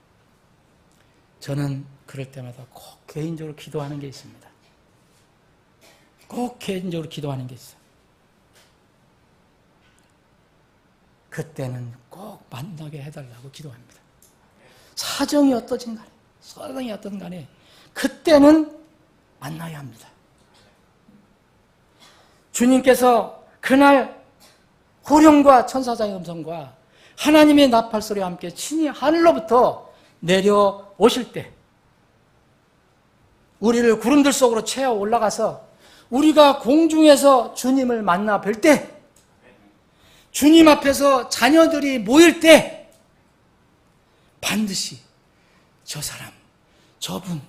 저는 그럴 때마다 꼭 개인적으로 기도하는 게 있습니다. 꼭 개인적으로 기도하는 게 있어요. 그때는 꼭 만나게 해달라고 기도합니다. 사정이 어떠든 간에 그때는 만나야 합니다. 주님께서 그날 호령과 천사장의 음성과 하나님의 나팔소리와 함께 친히 하늘로부터 내려오실 때 우리를 구름들 속으로 채워 올라가서 우리가 공중에서 주님을 만나 뵐 때, 주님 앞에서 자녀들이 모일 때 반드시 저 사람, 저분,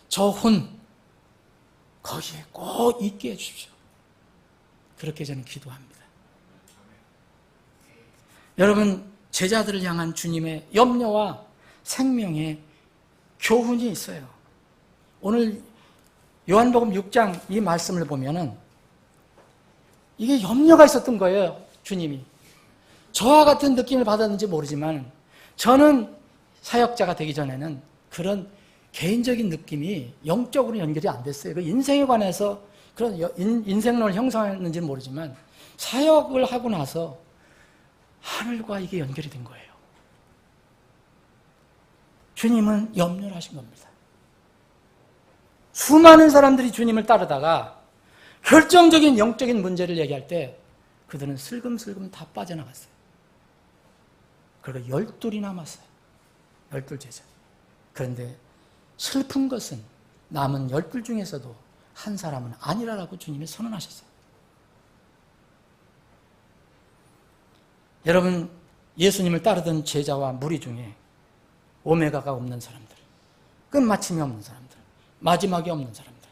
저혼 거기에 꼭 있게 해주십시오. 그렇게 저는 기도합니다. 여러분, 제자들을 향한 주님의 염려와 생명의 교훈이 있어요. 오늘 요한복음 6장 이 말씀을 보면은 이게 염려가 있었던 거예요, 주님이. 저와 같은 느낌을 받았는지 모르지만 저는 사역자가 되기 전에는 그런 개인적인 느낌이 영적으로 연결이 안 됐어요. 그 인생에 관해서 그런 인생론을 형성했는지는 모르지만 사역을 하고 나서 하늘과 이게 연결이 된 거예요. 주님은 염려를 하신 겁니다. 수많은 사람들이 주님을 따르다가 결정적인 영적인 문제를 얘기할 때 그들은 슬금슬금 다 빠져나갔어요. 그리고 12이 남았어요. 12 제자. 그런데 슬픈 것은 남은 12 중에서도 한 사람은 아니라라고 주님이 선언하셨어요. 여러분, 예수님을 따르던 제자와 무리 중에 오메가가 없는 사람들, 끝마침이 없는 사람들, 마지막이 없는 사람들,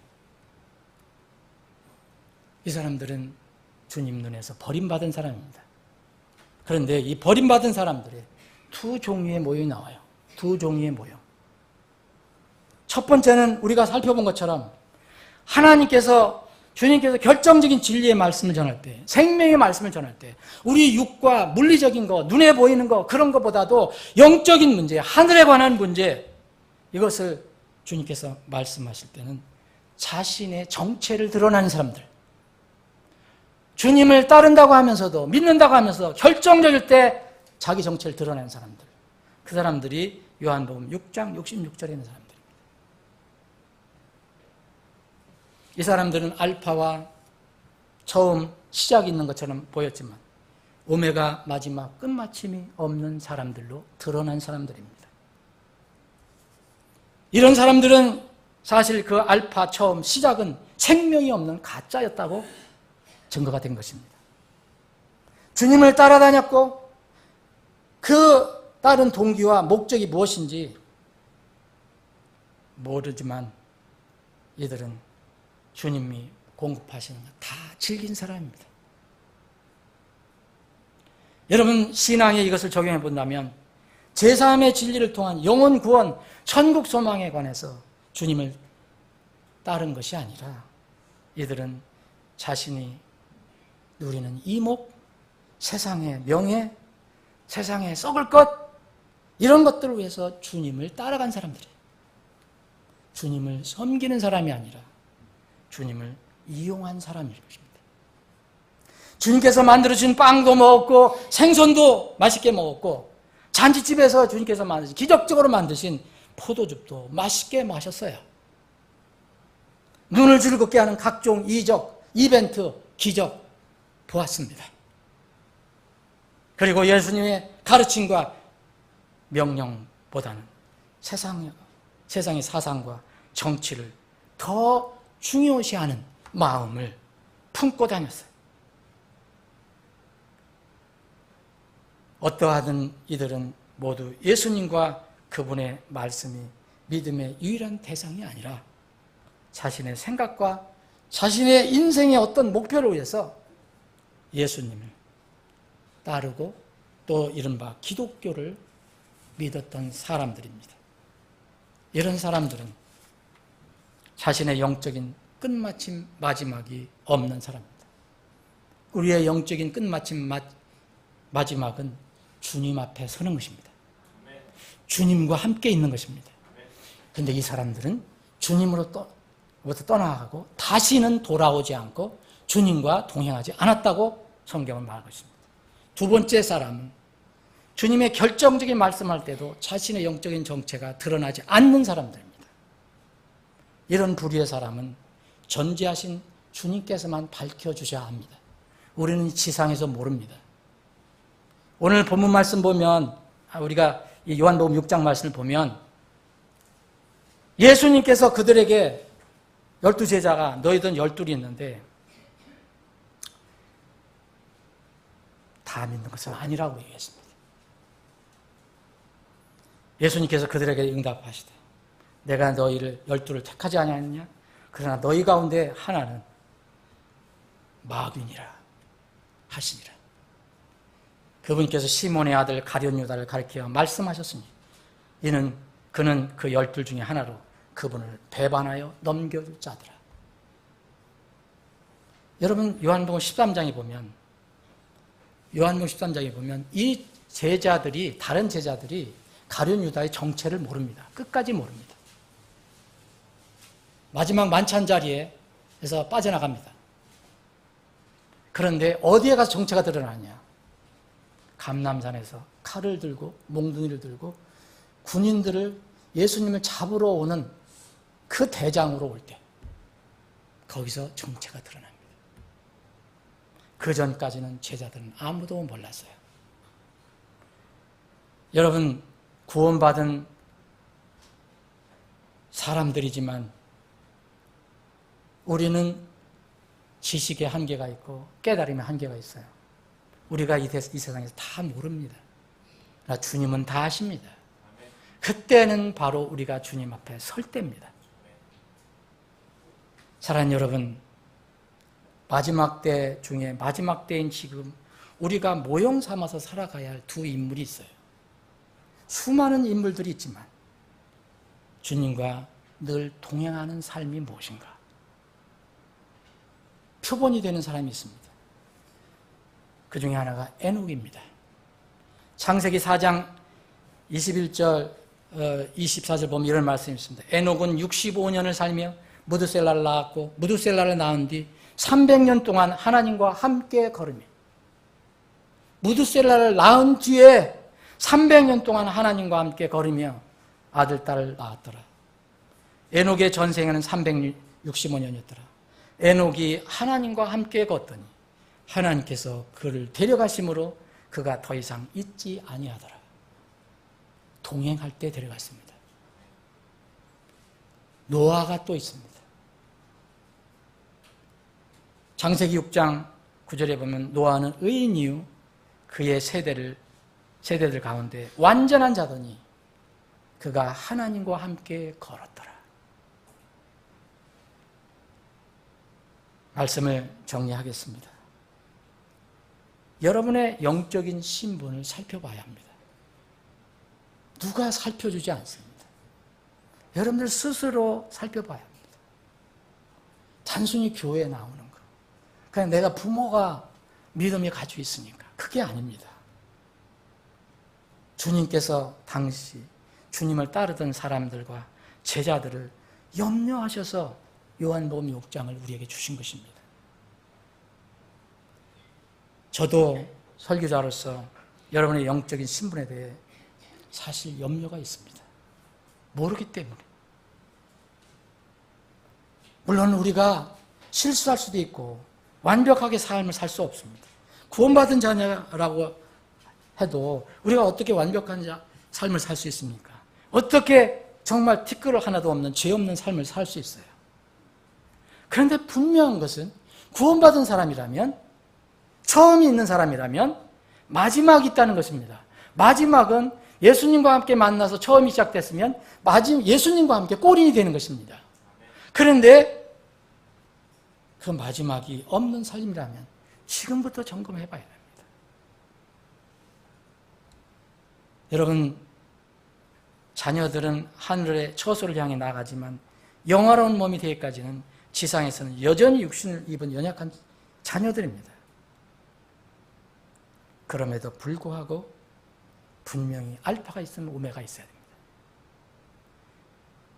이 사람들은 주님 눈에서 버림받은 사람입니다. 그런데 이 버림받은 사람들의 두 종류의 모형이 나와요. 두 종류의 모형. 첫 번째는 우리가 살펴본 것처럼 주님께서 결정적인 진리의 말씀을 전할 때, 생명의 말씀을 전할 때, 우리 육과 물리적인 거, 눈에 보이는 거, 그런 것보다도 영적인 문제, 하늘에 관한 문제, 이것을 주님께서 말씀하실 때는 자신의 정체를 드러내는 사람들, 주님을 따른다고 하면서도, 믿는다고 하면서도 결정적일 때 자기 정체를 드러내는 사람들, 그 사람들이 요한복음 6장 66절에 있는 사람들입니다. 이 사람들은 알파와 처음 시작이 있는 것처럼 보였지만 오메가 마지막 끝마침이 없는 사람들로 드러난 사람들입니다. 이런 사람들은 사실 그 알파 처음 시작은 생명이 없는 가짜였다고 증거가 된 것입니다. 주님을 따라다녔고 그 따른 동기와 목적이 무엇인지 모르지만 이들은 주님이 공급하시는 거 다 즐긴 사람입니다. 여러분, 신앙에 이것을 적용해 본다면 제3의 진리를 통한 영혼 구원, 천국 소망에 관해서 주님을 따른 것이 아니라 이들은 자신이 누리는 이목, 세상의 명예, 세상에 썩을 것, 이런 것들을 위해서 주님을 따라간 사람들이에요. 주님을 섬기는 사람이 아니라 주님을 이용한 사람일 것입니다. 주님께서 만들어주신 빵도 먹었고 생선도 맛있게 먹었고 잔치집에서 주님께서 만드신, 기적적으로 만드신 포도즙도 맛있게 마셨어요. 눈을 즐겁게 하는 각종 이적, 이벤트, 기적 보았습니다. 그리고 예수님의 가르침과 명령보다는 세상의 사상과 정치를 더 중요시하는 마음을 품고 다녔어요. 어떠하든 이들은 모두 예수님과 그분의 말씀이 믿음의 유일한 대상이 아니라 자신의 생각과 자신의 인생의 어떤 목표를 위해서 예수님을 따르고 또 이른바 기독교를 믿었던 사람들입니다. 이런 사람들은 자신의 영적인 끝마침 마지막이 없는 사람입니다. 우리의 영적인 끝마침 마지막은 주님 앞에 서는 것입니다. 주님과 함께 있는 것입니다. 그런데 이 사람들은 주님으로부터 떠나가고 다시는 돌아오지 않고 주님과 동행하지 않았다고 성경은 말하고 있습니다. 두 번째 사람은 주님의 결정적인 말씀할 때도 자신의 영적인 정체가 드러나지 않는 사람들입니다. 이런 부류의 사람은 전지하신 주님께서만 밝혀주셔야 합니다. 우리는 지상에서 모릅니다. 오늘 본문 말씀 보면, 우리가 이 요한복음 6장 말씀을 보면 예수님께서 그들에게 12제자가 너희들은 12이 있는데 다 믿는 것은 아니라고 얘기했습니다. 예수님께서 그들에게 응답하시되 내가 너희를 12를 택하지 아니하느냐? 그러나 너희 가운데 하나는 마귀니라 하시니라. 그분께서 시몬의 아들 가룟 유다를 가리켜 말씀하셨으니 그는 그 12 중에 하나로 그분을 배반하여 넘겨줄 자더라. 여러분, 요한복음 13장에 보면 이 제자들이, 다른 제자들이 가룟 유다의 정체를 모릅니다. 끝까지 모릅니다. 마지막 만찬 자리에서 빠져나갑니다. 그런데 어디에 가서 정체가 드러나냐? 감람산에서 칼을 들고 몽둥이를 들고 군인들을 예수님을 잡으러 오는 그 대장으로 올 때 거기서 정체가 드러납니다. 그 전까지는 제자들은 아무도 몰랐어요. 여러분, 구원받은 사람들이지만 우리는 지식의 한계가 있고 깨달음의 한계가 있어요. 우리가 이 세상에서 다 모릅니다. 그러나 주님은 다 아십니다. 그때는 바로 우리가 주님 앞에 설 때입니다. 사랑하는 여러분, 마지막 때 중에 마지막 때인 지금 우리가 모형 삼아서 살아가야 할 두 인물이 있어요. 수많은 인물들이 있지만 주님과 늘 동행하는 삶이 무엇인가? 표본이 되는 사람이 있습니다. 그 중에 하나가 에녹입니다. 창세기 4장 21절 24절 보면 이런 말씀이 있습니다. 에녹은 65년을 살며 무드셀라를 낳았고 무드셀라를 낳은 뒤 300년 동안 하나님과 함께 걸으며, 무드셀라를 낳은 뒤에 300년 동안 하나님과 함께 걸으며 아들, 딸을 낳았더라. 에녹의 전생에는 365년이었더라. 에녹이 하나님과 함께 걷더니 하나님께서 그를 데려가심으로 그가 더 이상 있지 아니하더라. 동행할 때 데려갔습니다. 노아가 또 있습니다. 창세기 6장 9절에 보면 노아는 의인 이후 그의 세대들 가운데 완전한 자더니 그가 하나님과 함께 걸었더라. 말씀을 정리하겠습니다. 여러분의 영적인 신분을 살펴봐야 합니다. 누가 살펴주지 않습니다. 여러분들 스스로 살펴봐야 합니다. 단순히 교회에 나오는 거, 그냥 내가 부모가 믿음이 가지고 있으니까, 그게 아닙니다. 주님께서 당시 주님을 따르던 사람들과 제자들을 염려하셔서 요한복음 6장을 우리에게 주신 것입니다. 저도 설교자로서 여러분의 영적인 신분에 대해 사실 염려가 있습니다. 모르기 때문에. 물론 우리가 실수할 수도 있고 완벽하게 삶을 살 수 없습니다. 구원받은 자녀라고 해도 우리가 어떻게 완벽한 삶을 살 수 있습니까? 어떻게 정말 티끌 하나도 없는 죄 없는 삶을 살 수 있어요? 그런데 분명한 것은 구원받은 사람이라면, 처음이 있는 사람이라면 마지막이 있다는 것입니다. 마지막은 예수님과 함께 만나서 처음이 시작됐으면 예수님과 함께 꼬린이 되는 것입니다. 그런데 그 마지막이 없는 삶이라면 지금부터 점검해 봐야 됩니다. 여러분, 자녀들은 하늘의 처소를 향해 나가지만 영화로운 몸이 되기까지는 지상에서는 여전히 육신을 입은 연약한 자녀들입니다. 그럼에도 불구하고 분명히 알파가 있으면 오메가 있어야 됩니다.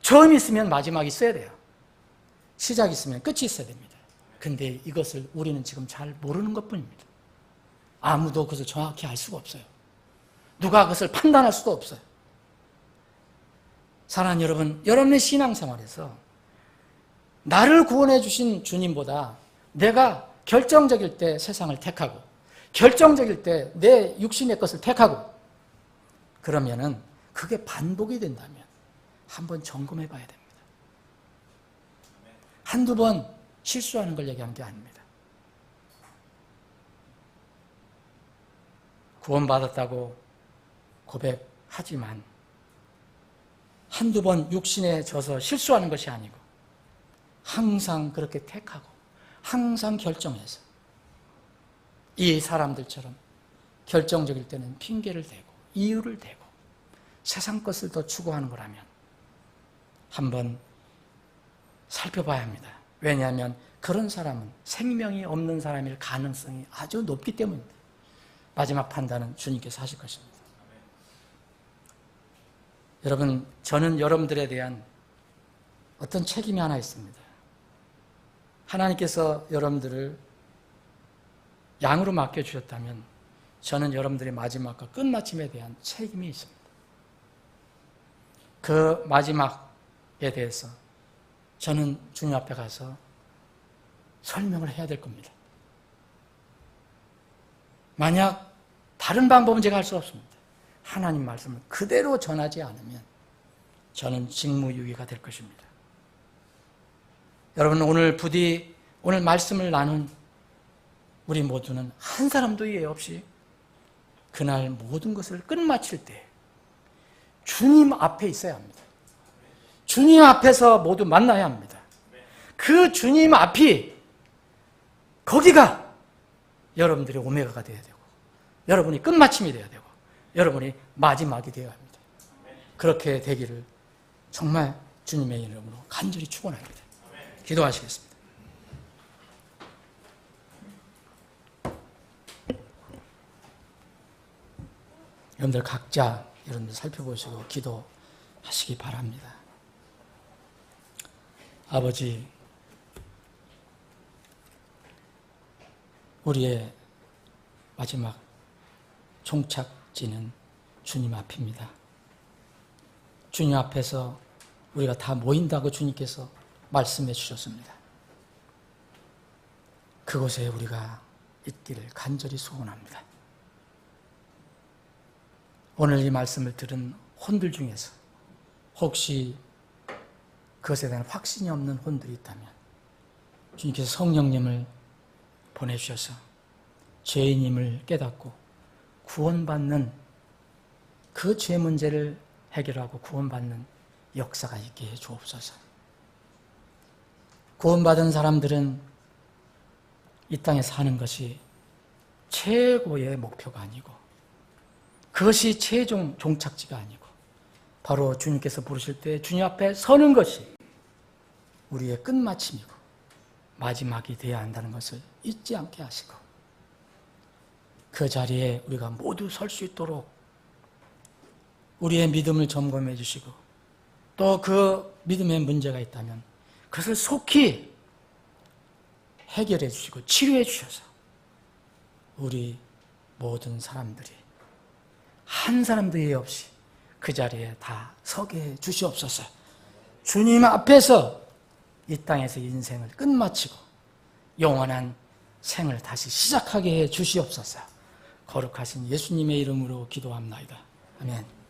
처음이 있으면 마지막이 있어야 돼요. 시작이 있으면 끝이 있어야 됩니다. 근데 이것을 우리는 지금 잘 모르는 것뿐입니다. 아무도 그것을 정확히 알 수가 없어요. 누가 그것을 판단할 수도 없어요. 사랑하는 여러분, 여러분의 신앙생활에서 나를 구원해 주신 주님보다 내가 결정적일 때 세상을 택하고 결정적일 때 내 육신의 것을 택하고 그러면은 그게 반복이 된다면 한번 점검해 봐야 됩니다. 한두 번 실수하는 걸 얘기한 게 아닙니다. 구원받았다고 고백하지만 한두 번 육신에 져서 실수하는 것이 아니고 항상 그렇게 택하고 항상 결정해서 이 사람들처럼 결정적일 때는 핑계를 대고 이유를 대고 세상 것을 더 추구하는 거라면 한번 살펴봐야 합니다. 왜냐하면 그런 사람은 생명이 없는 사람일 가능성이 아주 높기 때문입니다. 마지막 판단은 주님께서 하실 것입니다. 여러분, 저는 여러분들에 대한 어떤 책임이 하나 있습니다. 하나님께서 여러분들을 양으로 맡겨주셨다면 저는 여러분들의 마지막과 끝마침에 대한 책임이 있습니다. 그 마지막에 대해서 저는 주님 앞에 가서 설명을 해야 될 겁니다. 만약 다른 방법은 제가 할 수 없습니다. 하나님 말씀을 그대로 전하지 않으면 저는 직무유기가 될 것입니다. 여러분, 오늘 말씀을 나눈 우리 모두는 한 사람도 예외 없이 그날 모든 것을 끝마칠 때 주님 앞에 있어야 합니다. 주님 앞에서 모두 만나야 합니다. 그 주님 앞이, 거기가 여러분들의 오메가가 되어야 되고, 여러분이 끝마침이 되어야 되고, 여러분이 마지막이 되어야 합니다. 그렇게 되기를 정말 주님의 이름으로 간절히 축원합니다. 기도하시겠습니다. 여러분들 각자 여러분들 살펴보시고 기도하시기 바랍니다. 아버지, 우리의 마지막 종착지는 주님 앞입니다. 주님 앞에서 우리가 다 모인다고 주님께서 말씀해 주셨습니다. 그곳에 우리가 있기를 간절히 소원합니다. 오늘 이 말씀을 들은 혼들 중에서 혹시 그것에 대한 확신이 없는 혼들이 있다면 주님께서 성령님을 보내주셔서 죄인임을 깨닫고 구원받는, 그 죄 문제를 해결하고 구원받는 역사가 있게 해 주옵소서. 구원받은 사람들은 이 땅에 사는 것이 최고의 목표가 아니고, 그것이 최종 종착지가 아니고, 바로 주님께서 부르실 때 주님 앞에 서는 것이 우리의 끝마침이고 마지막이 되어야 한다는 것을 잊지 않게 하시고, 그 자리에 우리가 모두 설 수 있도록 우리의 믿음을 점검해 주시고, 또 그 믿음에 문제가 있다면 그것을 속히 해결해 주시고 치료해 주셔서 우리 모든 사람들이 한 사람도 예외 없이 그 자리에 다 서게 해 주시옵소서. 주님 앞에서 이 땅에서 인생을 끝마치고 영원한 생을 다시 시작하게 해 주시옵소서. 거룩하신 예수님의 이름으로 기도합나이다. 아멘.